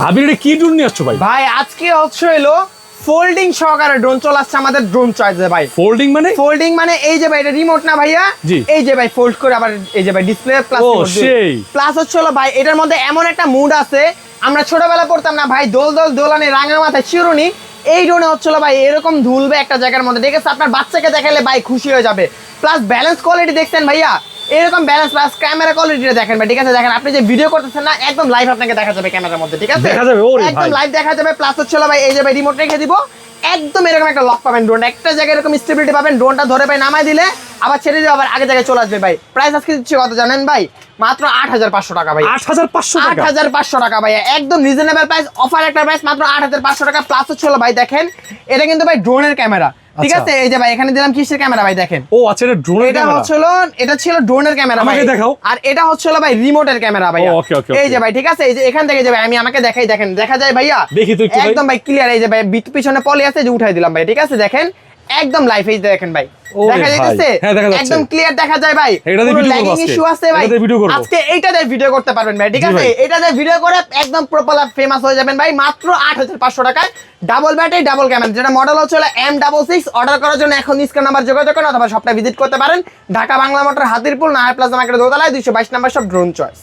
আবির এটা কি ড্রোন নিয়ে আসছো ভাই? ভাই আজকে হচ্ছে হলো ফোল্ডিং সহকারে ড্রোন চলে আসছে আমাদের ড্রোন চয়েসে ভাই। ফোল্ডিং মানে? ফোল্ডিং মানে এই যে ভাই এটা রিমোট না ভাইয়া, জি। এই যে ভাই ফোল্ড করে আবার এই যে ভাই ডিসপ্লে প্লাস ও সেই প্লাস হচ্ছে হলো ভাই এটার মধ্যে এমন একটা মুড আছে, আমরা ছোটবেলা পড়তাম না ভাই দোল দোল দোলানি রাঙার মাথায় চিরুনি, এই ড্রোনে হচ্ছিল ভাই এরকম ধুলবে একটা জায়গার মধ্যে, ঠিক আছে? আপনার বাচ্চাকে দেখালে ভাই খুশি হয়ে যাবে। প্লাস ব্যালেন্স কোয়ালিটি দেখছেন ভাইয়া, এরকম ব্যালেন্স প্লাস ক্যামেরা কোয়ালিটিটা দেখেন ভাই, ঠিক আছে? দেখেন আপনি যে ভিডিও করতেছেন না একদম লাইভ আপনাকে দেখা যাবে ক্যামেরার মধ্যে, ঠিক আছে? দেখা যাবে, ওরে একদম ভাই লাইভ দেখা যাবে। প্লাস হচ্ছে ভাই এই যে ভাই রিমোট রেখে দিব, একদম এরকম একটা লক পাবেন, ড্রোনটা একটা জায়গায় এরকম স্টেবিলিটি পাবেন, ড্রোনটা ধরে ভাই নামাই দিলে আবার ছেড়ে দিয়ে আবার আগে জায়গায় চলে আসবে ভাই। প্রাইস আজকে দিচ্ছি কত জানেন ভাই? মাত্র ৮৫০০ টাকা ভাই। ৮৫০০ টাকা? ৮৫০০ টাকা ভাই, একদম রিজনেবল প্রাইস, অফার একটা প্রাইস মাত্র ৮৫০০ টাকা। প্লাস হচ্ছে ভাই দেখেন এটা কিন্তু ভাই ড্রোনের ক্যামেরা, ঠিক আছে? এই যে ভাই এখানে দিলাম কিসের ক্যামেরা ভাই দেখেন। ও আচ্ছা, এটা ড্রোনের এটা ক্যামেরা। হচ্ছিল, এটা ছিল ড্রোনের ক্যামেরা ভাই। আমাকে দেখাও। আর এটা হচ্ছিল ভাই রিমোটের ক্যামেরা ভাই। ওকে ওকে এই যে ভাই, ঠিক আছে? এই যে এখান থেকে যে ভাই আমি আমাকে দেখাই, দেখেন দেখা যায় ভাইয়া? দেখি তো একটু ভাই। একদম ভাই ক্লিয়ার। এই যে ভাই পিছনে পলি আছে যে উঠাই দিলাম ভাই, ঠিক আছে? দেখেন একদম লাইভ, এই যে দেখেন ভাই ওরে দেখা ভাই। যাচ্ছে, হ্যাঁ, দেখা যাচ্ছে। একদম ক্লিয়ার দেখা যায় ভাই। এটা দিয়ে কোনো ভিডিও করব ল্যাগিং আজকে। ইস্যু আছে ভাই, এটা দিয়ে ভিডিও করব। আজকে এইটা দিয়ে ভিডিও করতে পারবেন ভাই, ঠিক জি আছে? ভাই। এটা দিয়ে ভিডিও করে একদম প্রপার ফেমাস হয়ে যাবেন ভাই, মাত্র ৮৫০০ টাকায়। ডাবল ব্যাটারি ডাবল ক্যামেরা, যেটা মডেল হচ্ছে M66। অর্ডার করার জন্য এখন স্ক্রিন নাম্বার যোগাযোগ করুন অথবা শপটা ভিজিট করতে পারেন। ঢাকা বাংলা মোটর, হাতিরপুল, নাহার প্লাজা মার্কেটের দোতলায় ২২২ নম্বর শপ, ড্রোন চয়েস।